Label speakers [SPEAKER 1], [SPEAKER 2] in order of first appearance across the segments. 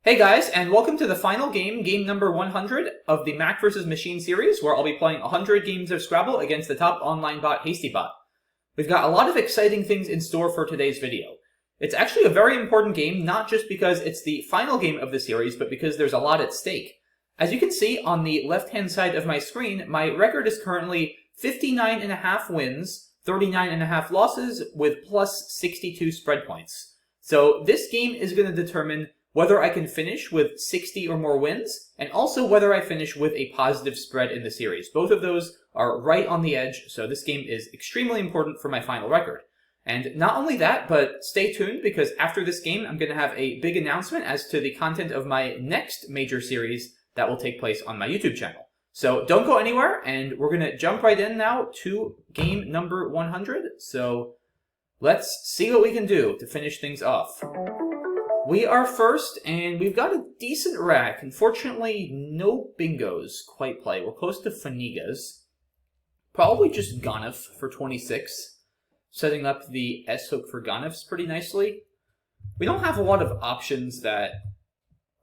[SPEAKER 1] Hey guys, and welcome to the final game, game number 100 of the Mack vs. Machine series, where I'll be playing 100 games of Scrabble against the top online bot, HastyBot. We've got a lot of exciting things in store for today's video. It's actually a very important game, not just because it's the final game of the series, but because there's a lot at stake. As you can see on the left-hand side of my screen, my record is currently 59.5 wins, 39.5 losses, with plus 62 spread points. So this game is going to determine whether I can finish with 60 or more wins, and also whether I finish with a positive spread in the series. Both of those are right on the edge, so this game is extremely important for my final record. And not only that, but stay tuned, because after this game, I'm going to have a big announcement as to the content of my next major series that will take place on my YouTube channel. So don't go anywhere, and we're going to jump right in now to game number 100. So let's see what we can do to finish things off. We are first, and we've got a decent rack. Unfortunately, no bingos quite play. We're close to Fanigas. Probably just Ganef for 26. Setting up the S-hook for Ganefs pretty nicely. We don't have a lot of options that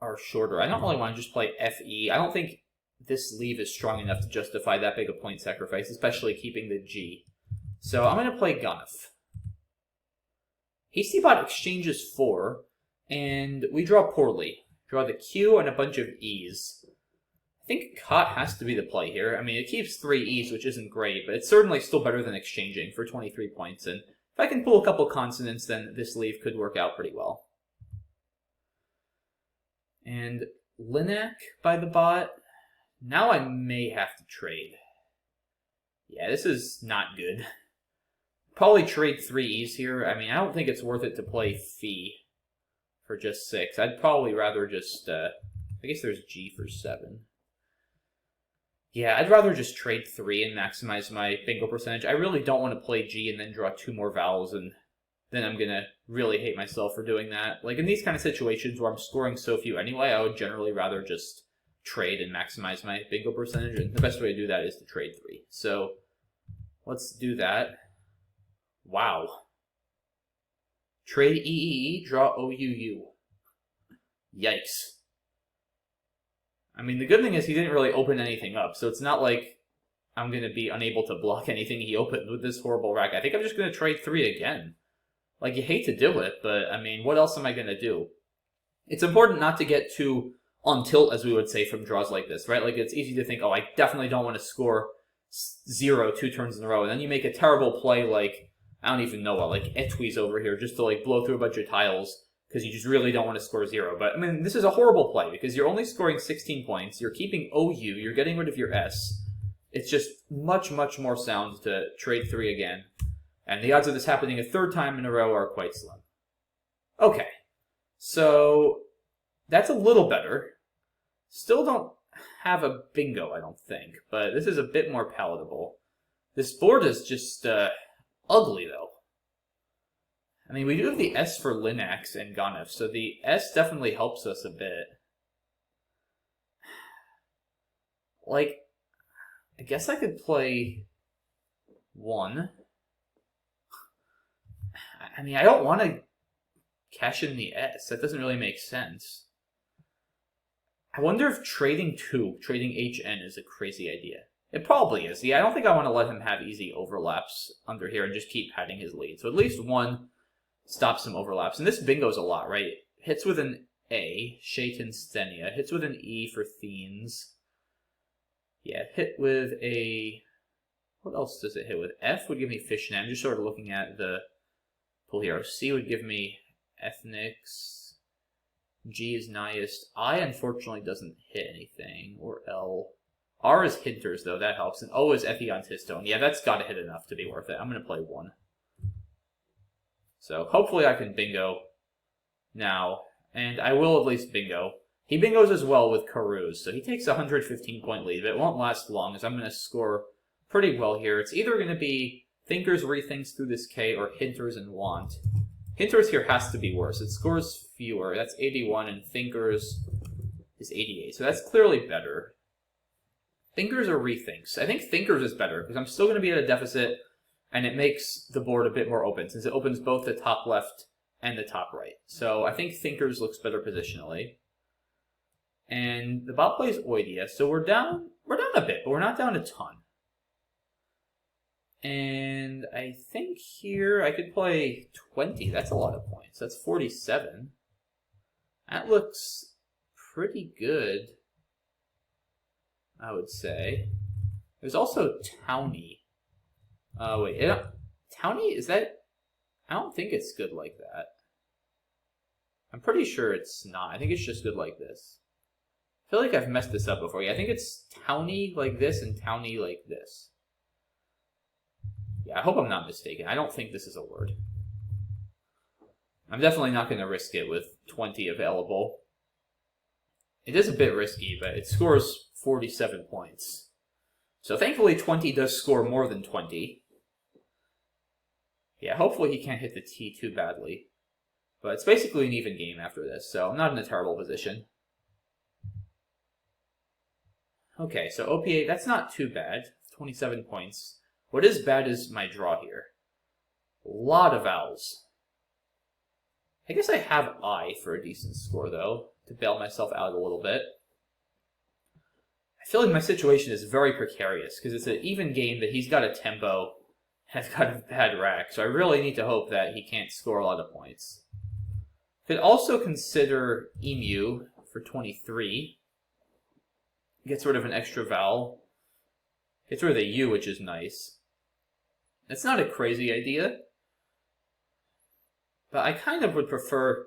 [SPEAKER 1] are shorter. I don't really want to just play FE. I don't think this leave is strong enough to justify that big a point sacrifice, especially keeping the G. So I'm going to play Ganef. HastyBot exchanges 4. And we draw poorly. Draw the Q and a bunch of E's. I think Cot has to be the play here. I mean, it keeps 3 E's, which isn't great, but it's certainly still better than exchanging for 23 points. And if I can pull a couple consonants, then this leave could work out pretty well. And Linak by the bot. Now I may have to trade. Yeah, this is not good. Probably trade 3 E's here. I mean, I don't think it's worth it to play Phi for just 6. I'd probably rather just, I guess there's G for 7. Yeah, I'd rather just trade 3 and maximize my bingo percentage. I really don't want to play G and then draw 2 more vowels, and then I'm going to really hate myself for doing that. Like, in these kind of situations where I'm scoring so few anyway, I would generally rather just trade and maximize my bingo percentage, and the best way to do that is to trade 3. So, let's do that. Wow. Trade EEE, draw OUU. Yikes. I mean, the good thing is he didn't really open anything up, so it's not like I'm going to be unable to block anything he opened with this horrible rack. I think I'm just going to trade 3 again. Like, you hate to do it, but, I mean, what else am I going to do? It's important not to get too on tilt, as we would say, from draws like this, right? Like, it's easy to think, oh, I definitely don't want to score 0 2 turns in a row, and then you make a terrible play like, I don't even know what, like Etwi's over here, just to like blow through a bunch of tiles, because you just really don't want to score 0. But, I mean, this is a horrible play, because you're only scoring 16 points, you're keeping OU, you're getting rid of your S. It's just much, much more sound to trade 3 again. And the odds of this happening a 3rd time in a row are quite slim. Okay, so that's a little better. Still don't have a bingo, I don't think, but this is a bit more palatable. This board is just, ugly, though. I mean, we do have the S for Linux and Ganef, so the S definitely helps us a bit. Like, I guess I could play 1. I mean, I don't want to cash in the S. That doesn't really make sense. I wonder if trading 2, trading HN, is a crazy idea. It probably is. Yeah, I don't think I want to let him have easy overlaps under here and just keep padding his lead. So at least 1 stops some overlaps. And this bingo's a lot, right? Hits with an A, Shaitan Stenia. Hits with an E for Thenes. Yeah, hit with a... What else does it hit with? F would give me Fishnet. I'm just sort of looking at the pull here. C would give me Ethnics. G is Niest. I, unfortunately, doesn't hit anything. Or L. R is Hinters, though. That helps. And O is Ethiontistone. Yeah, that's got to hit enough to be worth it. I'm going to play 1. So, hopefully I can bingo now. And I will at least bingo. He bingos as well with Karuz, so he takes a 115-point lead. But it won't last long, as I'm going to score pretty well here. It's either going to be Thinkers rethinks through this K, or Hinters and Want. Hinters here has to be worse. It scores fewer. That's 81, and Thinkers is 88. So that's clearly better. Thinkers or rethinks? I think Thinkers is better, because I'm still going to be at a deficit, and it makes the board a bit more open, since it opens both the top left and the top right. So I think Thinkers looks better positionally. And the bot plays Oidia, so we're down a bit, but we're not down a ton. And I think here I could play 20. That's a lot of points. That's 47. That looks pretty good, I would say. There's also Townie. Wait, Townie, is that... I don't think it's good like that. I'm pretty sure it's not. I think it's just good like this. I feel like I've messed this up before. Yeah, I think it's Townie like this and Townie like this. Yeah, I hope I'm not mistaken. I don't think this is a word. I'm definitely not going to risk it with 20 available. It is a bit risky, but it scores 47 points. So thankfully 20 does score more than 20. Yeah, hopefully he can't hit the T too badly. But it's basically an even game after this, so I'm not in a terrible position. Okay, so OPA, that's not too bad. 27 points. What is bad is my draw here. A lot of vowels. I guess I have I for a decent score, though, to bail myself out a little bit. I feel like my situation is very precarious, because it's an even game, but he's got a tempo, and I've got a bad rack, so I really need to hope that he can't score a lot of points. Could also consider Emu for 23. Gets rid of an extra vowel. Gets rid of the U, which is nice. It's not a crazy idea, but I kind of would prefer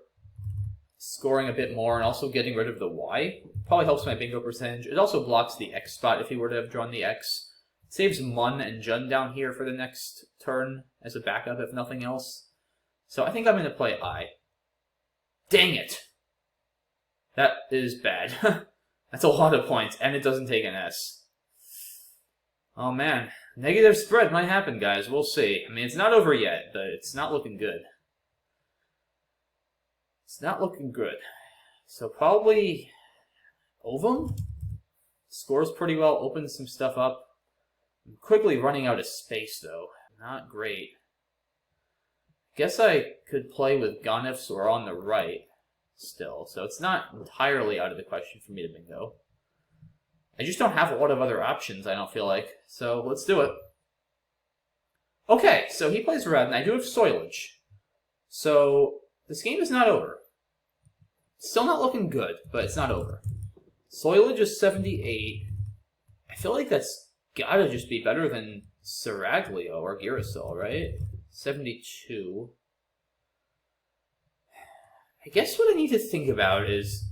[SPEAKER 1] scoring a bit more and also getting rid of the Y. Probably helps my bingo percentage. It also blocks the X spot if he were to have drawn the X. It saves Mun and Jun down here for the next turn as a backup, if nothing else. So I think I'm going to play I. Dang it! That is bad. That's a lot of points, and it doesn't take an S. Oh man, negative spread might happen, guys. We'll see. I mean, it's not over yet, but it's not looking good. It's not looking good. So probably Ovum? Scores pretty well, opens some stuff up. I'm quickly running out of space, though. Not great. Guess I could play with Ganefs or on the right still, so it's not entirely out of the question for me to bingo. I just don't have a lot of other options, I don't feel like, so let's do it. Okay, so he plays red, and I do have Soilage. So this game is not over. Still not looking good, but it's not over. Soilage is 78. I feel like that's gotta just be better than Seraglio or Girasol, right? 72. I guess what I need to think about is,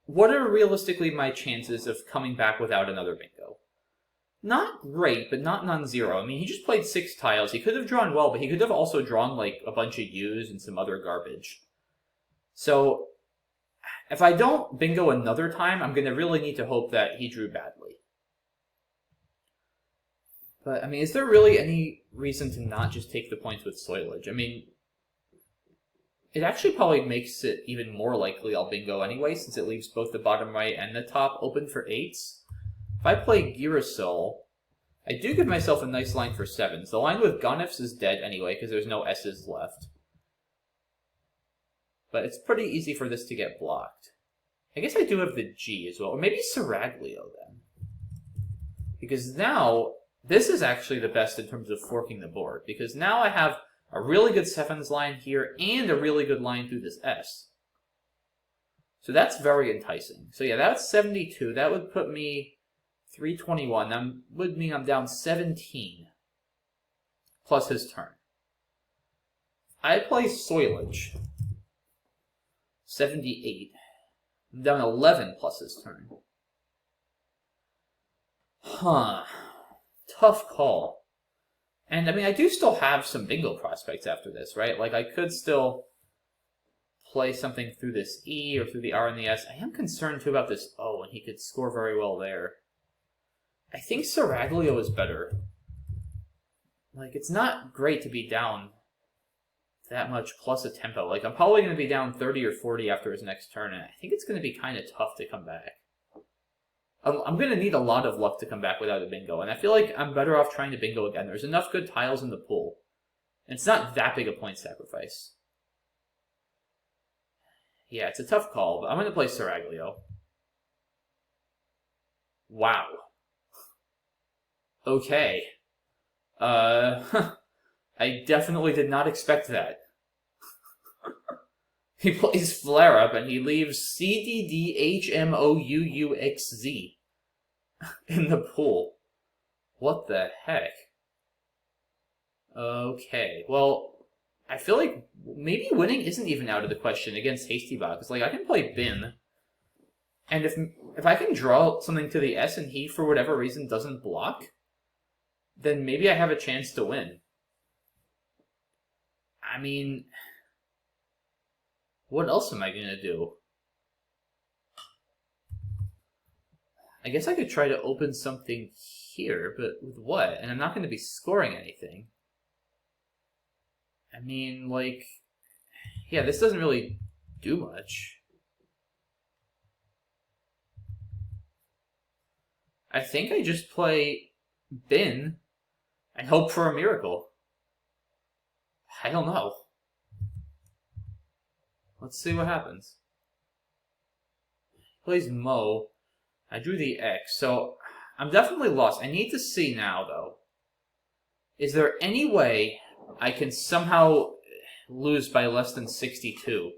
[SPEAKER 1] what are realistically my chances of coming back without another bingo? Not great, but not non-zero. I mean, he just played 6 tiles. He could have drawn well, but he could have also drawn, like, a bunch of U's and some other garbage. So, if I don't bingo another time, I'm going to really need to hope that he drew badly. But, I mean, is there really any reason to not just take the points with Soilage? I mean, it actually probably makes it even more likely I'll bingo anyway, since it leaves both the bottom right and the top open for 8s. If I play Girasol, I do give myself a nice line for 7s. The line with Ganefs is dead anyway, because there's no S's left. But it's pretty easy for this to get blocked. I guess I do have the G as well, or maybe Seraglio then. Because now, this is actually the best in terms of forking the board, because now I have a really good 7s line here, and a really good line through this S. So that's very enticing. So yeah, that's 72. That would put me 321. That would mean I'm down 17. Plus his turn. I play Soilage. 78. I'm down 11 plus his turn. Huh. Tough call. And, I mean, I do still have some bingo prospects after this, right? Like, I could still play something through this E or through the R and the S. I am concerned, too, about this O, and he could score very well there. I think Seraglio is better. Like, it's not great to be down that much plus a tempo. Like, I'm probably going to be down 30 or 40 after his next turn, and I think it's going to be kind of tough to come back. I'm going to need a lot of luck to come back without a bingo, and I feel like I'm better off trying to bingo again. There's enough good tiles in the pool. And it's not that big a point sacrifice. Yeah, it's a tough call, but I'm going to play Seraglio. Wow. Okay. I definitely did not expect that. He plays Flare Up and he leaves CDDHMOUUXZ in the pool. What the heck? Okay, well, I feel like maybe winning isn't even out of the question against HastyBot, because like I can play Bin, and if I can draw something to the S and he for whatever reason doesn't block, then maybe I have a chance to win. I mean, what else am I gonna do? I guess I could try to open something here, but with what? And I'm not going to be scoring anything. I mean, like, yeah, this doesn't really do much. I think I just play Bin and hope for a miracle. I don't know. Let's see what happens. Plays Mo. I drew the X, so I'm definitely lost. I need to see now, though. Is there any way I can somehow lose by less than 62?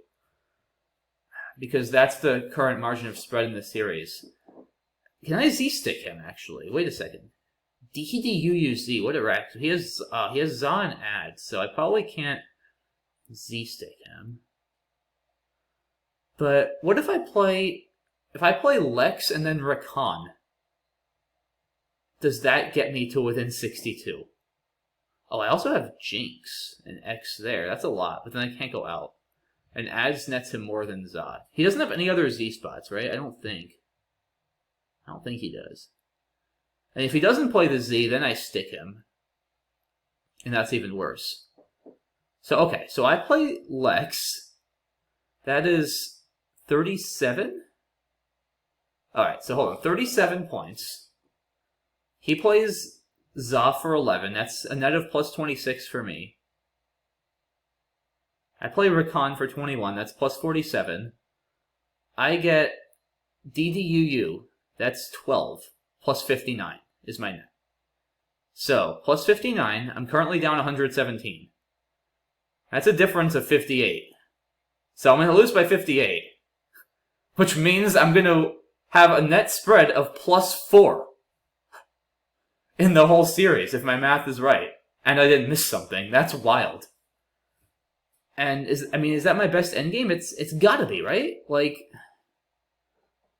[SPEAKER 1] Because that's the current margin of spread in the series. Can I Z-stick him, actually? Wait a second. DDUUZ, what a rack. He has Za and Ad, so I probably can't Z-stick him. But what if I play Lex and then Rakan? Does that get me to within 62? Oh, I also have Jinx and X there. That's a lot, but then I can't go out. And Ads nets him more than Zod. He doesn't have any other Z spots, right? I don't think he does. And if he doesn't play the Z, then I stick him. And that's even worse. So, okay, so I play Lex. That is 37? Alright, so hold on. 37 points. He plays Za for 11. That's a net of plus 26 for me. I play Rakan for 21. That's plus 47. I get DDUU. That's 12. Plus 59 is my net. So, plus 59. I'm currently down 117. That's a difference of 58. So I'm going to lose by 58. Which means I'm going to have a net spread of plus 4. In the whole series, if my math is right. And I didn't miss something. That's wild. And is that my best endgame? It's gotta be, right? Like,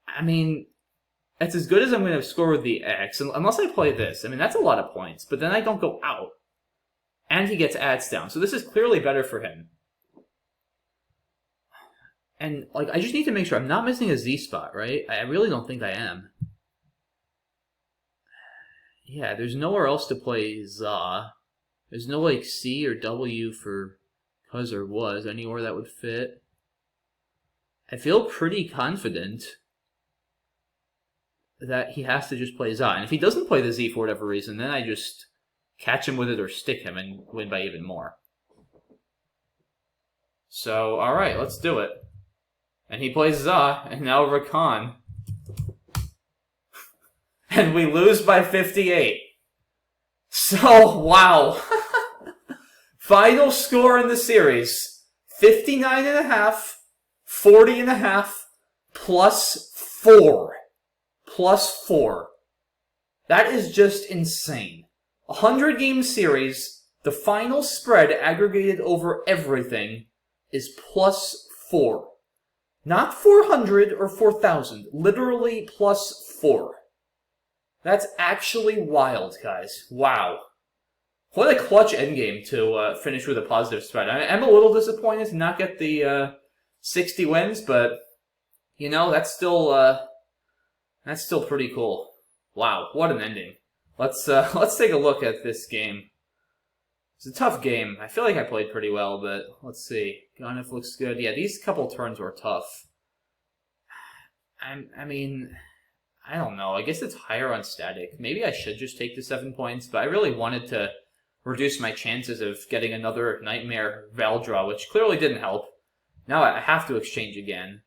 [SPEAKER 1] I mean, that's as good as I'm going to score with the X, unless I play this. I mean, that's a lot of points, but then I don't go out. And he gets ads down, so this is clearly better for him. And, like, I just need to make sure I'm not missing a Z spot, right? I really don't think I am. Yeah, there's nowhere else to play Za. There's no, like, C or W for cuz or was, anywhere that would fit. I feel pretty confident that he has to just play Za. And if he doesn't play the Z for whatever reason, then I just catch him with it or stick him and win by even more. So, alright, let's do it. And he plays Za, and now Rakan. And we lose by 58. So, wow. Final score in the series, 59.5, 40.5, plus 4. Plus 4. That is just insane. 100-game series, the final spread aggregated over everything is plus 4. Not 400 or 4,000, literally plus 4. That's actually wild, guys. Wow. What a clutch endgame to finish with a positive spread. I'm a little disappointed to not get the 60 wins, but, you know, that's still pretty cool. Wow, what an ending. Let's take a look at this game. It's a tough game. I feel like I played pretty well, but let's see. Ganef looks good. Yeah, these couple turns were tough. I mean, I don't know. I guess it's higher on static. Maybe I should just take the 7 points, but I really wanted to reduce my chances of getting another Nightmare Val draw, which clearly didn't help. Now I have to exchange again.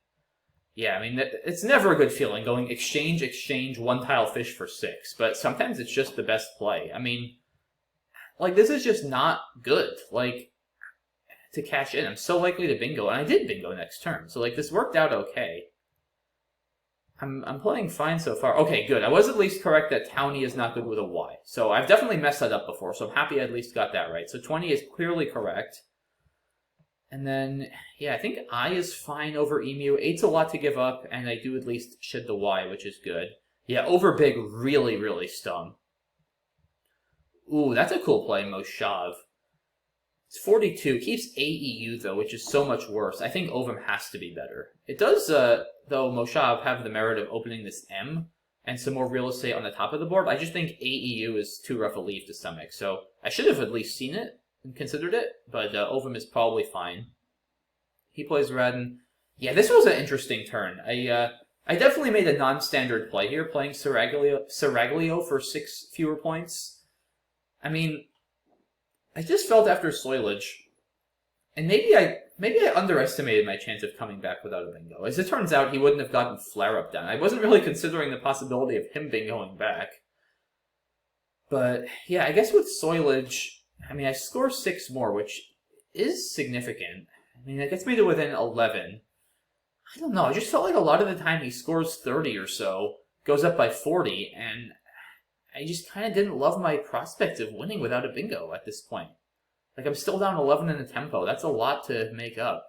[SPEAKER 1] Yeah, I mean, it's never a good feeling going exchange, exchange, one tile fish for 6, but sometimes it's just the best play. I mean, like, this is just not good, like, to cash in. I'm so likely to bingo, and I did bingo next turn, so, like, this worked out okay. I'm playing fine so far. Okay, good. I was at least correct that Townie is not good with a Y. So I've definitely messed that up before, so I'm happy I at least got that right. So 20 is clearly correct. And then, yeah, I think I is fine over Emu. 8's a lot to give up, and I do at least shed the Y, which is good. Yeah, over Big really, really stung. Ooh, that's a cool play, Moshav. It's 42. Keeps AEU, though, which is so much worse. I think Ovum has to be better. It does, though, Moshav have the merit of opening this M and some more real estate on the top of the board. I just think AEU is too rough a leaf to stomach, so I should have at least seen it and considered it, but Ovum is probably fine. He plays red, and yeah, this was an interesting turn. I definitely made a non-standard play here, playing Seraglio for 6 fewer points. I mean, I just felt after Soilage, and maybe I underestimated my chance of coming back without a bingo. As it turns out, he wouldn't have gotten Flare-Up done. I wasn't really considering the possibility of him bingoing back. But, yeah, I guess with Soilage, I mean, I score 6 more, which is significant. I mean, that gets me to within 11. I don't know, I just felt like a lot of the time he scores 30 or so, goes up by 40, and I just kind of didn't love my prospect of winning without a bingo at this point. Like, I'm still down 11 in the tempo. That's a lot to make up.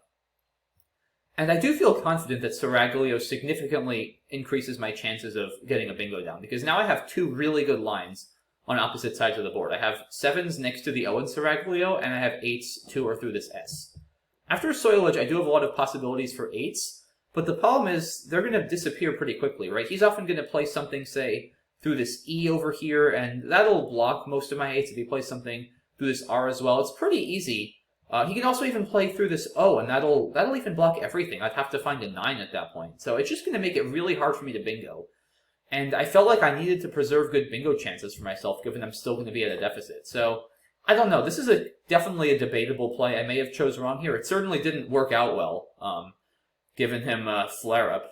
[SPEAKER 1] And I do feel confident that Seraglio significantly increases my chances of getting a bingo down, because now I have 2 really good lines on opposite sides of the board. I have 7s next to the O in Seraglio, and I have 8s to or through this S. After Soilage, I do have a lot of possibilities for 8s, but the problem is they're going to disappear pretty quickly, right? He's often going to play something, say, through this E over here, and that'll block most of my 8s if he plays something through this R as well. It's pretty easy. He can also even play through this O, and that'll even block everything. I'd have to find a 9 at that point. So it's just going to make it really hard for me to bingo. And I felt like I needed to preserve good bingo chances for myself, given I'm still going to be at a deficit. So, I don't know. This is definitely a debatable play. I may have chose wrong here. It certainly didn't work out well, given him Flare-Up.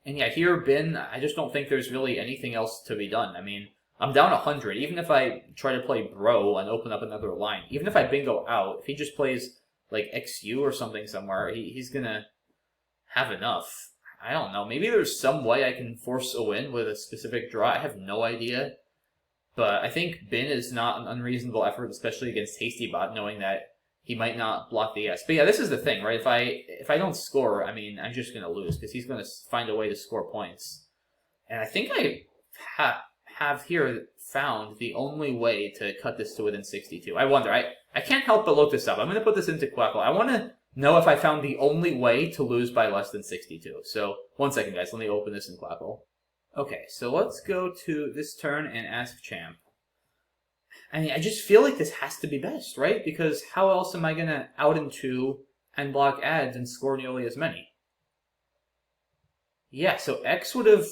[SPEAKER 1] And yeah, here, Bin, I just don't think there's really anything else to be done. I mean, I'm down 100. Even if I try to play Bro and open up another line, even if I bingo out, if he just plays, like, XU or something somewhere, he's gonna have enough. I don't know. Maybe there's some way I can force a win with a specific draw. I have no idea. But I think Bin is not an unreasonable effort, especially against HastyBot, knowing that he might not block the S. But yeah, this is the thing, right? If I don't score, I mean, I'm just going to lose, because he's going to find a way to score points. And I think I have here found the only way to cut this to within 62. I wonder. I can't help but look this up. I'm going to put this into Quackle. I want to know if I found the only way to lose by less than 62. So, one second, guys. Let me open this in Quackle. Okay, so let's go to this turn and ask Champ. I mean, I just feel like this has to be best, right? Because how else am I going to out in 2 and block ads and score nearly as many? Yeah, so X would have...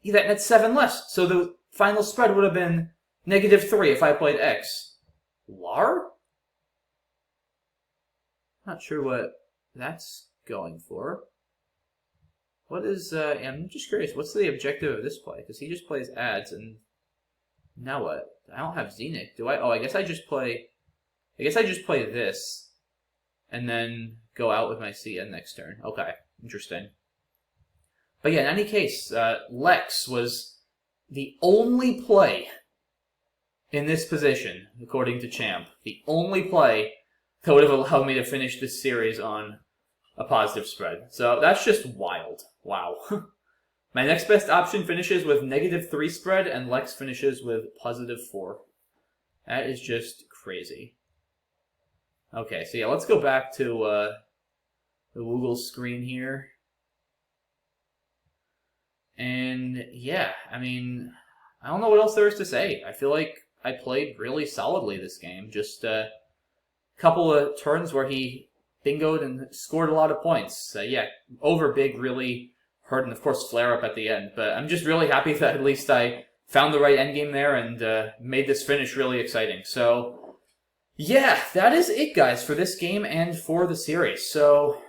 [SPEAKER 1] Yeah, that's 7 less. So the final spread would have been -3 if I played X. Lar? Not sure what that's going for. What is, I'm just curious, what's the objective of this play? Because he just plays ads, and now what? I don't have Zenith, do I? Oh, I guess I just play this, and then go out with my CN next turn. Okay, interesting. But yeah, in any case, Lex was the only play in this position, according to Champ. The only play that would have allowed me to finish this series on a positive spread. So that's just wild. Wow. My next best option finishes with -3 spread, and Lex finishes with +4. That is just crazy. Okay, so yeah, let's go back to the Google screen here. And yeah, I mean, I don't know what else there is to say. I feel like I played really solidly this game. Just a couple of turns where he bingoed and scored a lot of points. Yeah, over big really hurt, and of course Flare-Up at the end. But I'm just really happy that at least I found the right endgame there and made this finish really exciting. So yeah, that is it, guys, for this game and for the series. So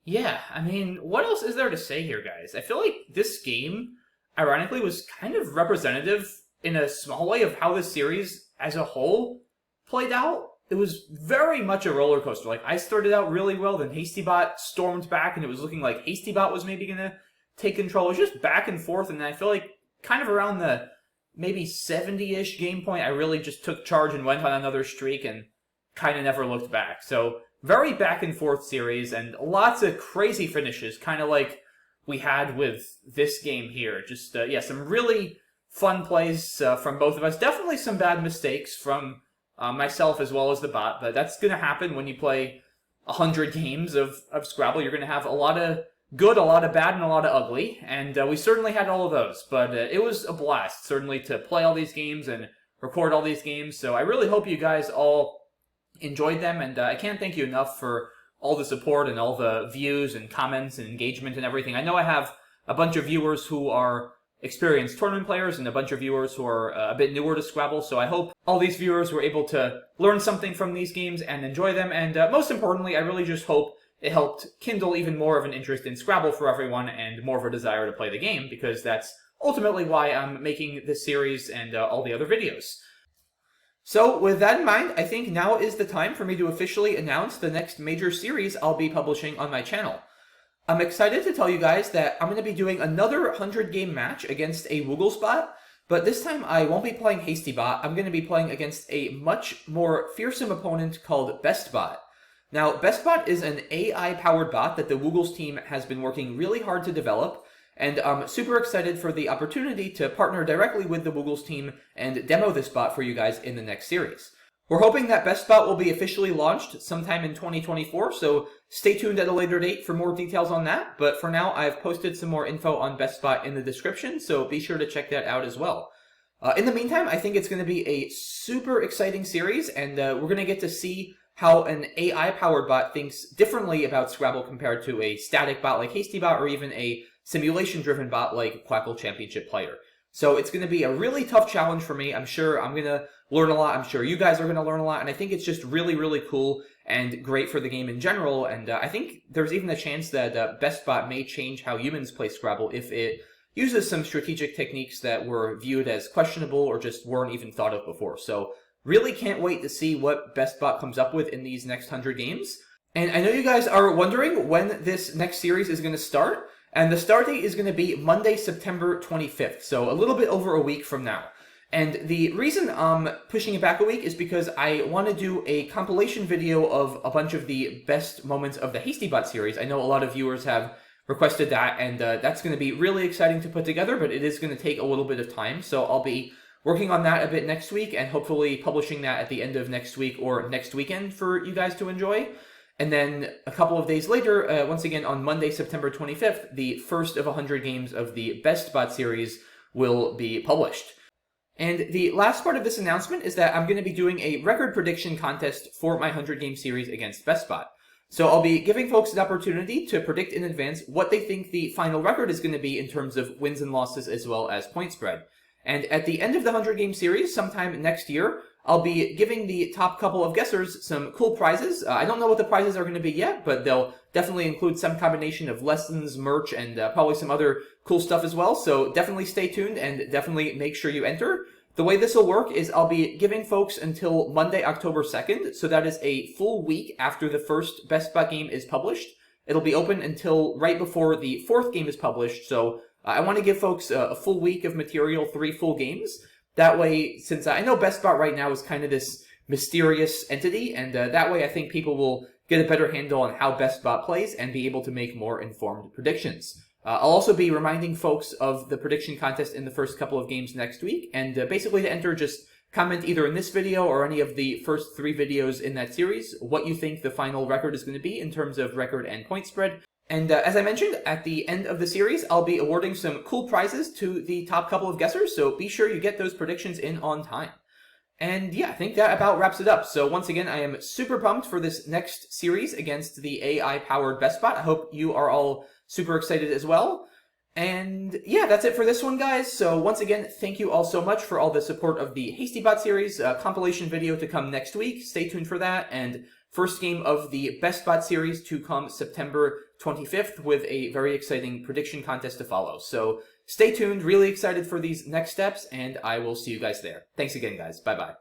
[SPEAKER 1] Yeah, I mean, what else is there to say here, guys? I feel like this game, ironically, was kind of representative in a small way of how the series as a whole played out. It was very much a roller coaster. Like, I started out really well, then HastyBot stormed back, and it was looking like HastyBot was maybe going to take control. It was just back and forth, and I feel like kind of around the maybe 70-ish game point, I really just took charge and went on another streak and kind of never looked back. So, very back and forth series, and lots of crazy finishes, kind of like we had with this game here. Just, yeah, some really fun plays from both of us. Definitely some bad mistakes from myself as well as the bot, but that's going to happen when you play 100 games of Scrabble. You're going to have a lot of good, a lot of bad, and a lot of ugly, and we certainly had all of those, but it was a blast, certainly, to play all these games and record all these games, so I really hope you guys all enjoyed them, and I can't thank you enough for all the support and all the views and comments and engagement and everything. I know I have a bunch of viewers who are experienced tournament players and a bunch of viewers who are a bit newer to Scrabble, so I hope all these viewers were able to learn something from these games and enjoy them, and most importantly, I really just hope it helped kindle even more of an interest in Scrabble for everyone and more of a desire to play the game, because that's ultimately why I'm making this series and all the other videos. So, with that in mind, I think now is the time for me to officially announce the next major series I'll be publishing on my channel. I'm excited to tell you guys that I'm going to be doing another 100-game match against a Wooglespot, but this time I won't be playing HastyBot. I'm going to be playing against a much more fearsome opponent called BestBot. Now, BestBot is an AI-powered bot that the Woogles team has been working really hard to develop, and I'm super excited for the opportunity to partner directly with the Woogles team and demo this bot for you guys in the next series. We're hoping that BestBot will be officially launched sometime in 2024, so stay tuned at a later date for more details on that, but for now I've posted some more info on BestBot in the description, so be sure to check that out as well. In the meantime, I think it's going to be a super exciting series, and we're going to get to see how an AI-powered bot thinks differently about Scrabble compared to a static bot like HastyBot or even a simulation-driven bot like Quackle Championship Player. So it's going to be a really tough challenge for me. I'm sure I'm going to learn a lot. I'm sure you guys are going to learn a lot. And I think it's just really, really cool and great for the game in general. And I think there's even a chance that BestBot may change how humans play Scrabble if it uses some strategic techniques that were viewed as questionable or just weren't even thought of before. So really can't wait to see what BestBot comes up with in these next 100 games. And I know you guys are wondering when this next series is going to start. And the start date is going to be Monday, September 25th, so a little bit over a week from now. And the reason I'm pushing it back a week is because I want to do a compilation video of a bunch of the best moments of the HastyBot series. I know a lot of viewers have requested that, and that's going to be really exciting to put together, but it is going to take a little bit of time, so I'll be working on that a bit next week, and hopefully publishing that at the end of next week or next weekend for you guys to enjoy. And then a couple of days later, once again on Monday, September 25th, the first of 100 games of the BestBot series will be published. And the last part of this announcement is that I'm going to be doing a record prediction contest for my 100-game series against BestBot. So I'll be giving folks an opportunity to predict in advance what they think the final record is going to be in terms of wins and losses as well as point spread. And at the end of the 100-game series, sometime next year, I'll be giving the top couple of guessers some cool prizes. I don't know what the prizes are going to be yet, but they'll definitely include some combination of lessons, merch, and probably some other cool stuff as well. So definitely stay tuned and definitely make sure you enter. The way this will work is I'll be giving folks until Monday, October 2nd. So that is a full week after the first BestBot game is published. It'll be open until right before the fourth game is published. So I want to give folks a full week of material, 3 full games. That way, since I know BestBot right now is kind of this mysterious entity, and that way I think people will get a better handle on how BestBot plays and be able to make more informed predictions. I'll also be reminding folks of the prediction contest in the first couple of games next week, and basically to enter, just comment either in this video or any of the first 3 videos in that series what you think the final record is going to be in terms of record and point spread. And as I mentioned, at the end of the series, I'll be awarding some cool prizes to the top couple of guessers, so be sure you get those predictions in on time. And yeah, I think that about wraps it up. So once again, I am super pumped for this next series against the AI-powered BestBot. I hope you are all super excited as well. And yeah, that's it for this one, guys. So once again, thank you all so much for all the support of the HastyBot series. Compilation video to come next week. Stay tuned for that. And first game of the BestBot series to come September 25th with a very exciting prediction contest to follow. So stay tuned, really excited for these next steps, and I will see you guys there. Thanks again, guys. Bye-bye.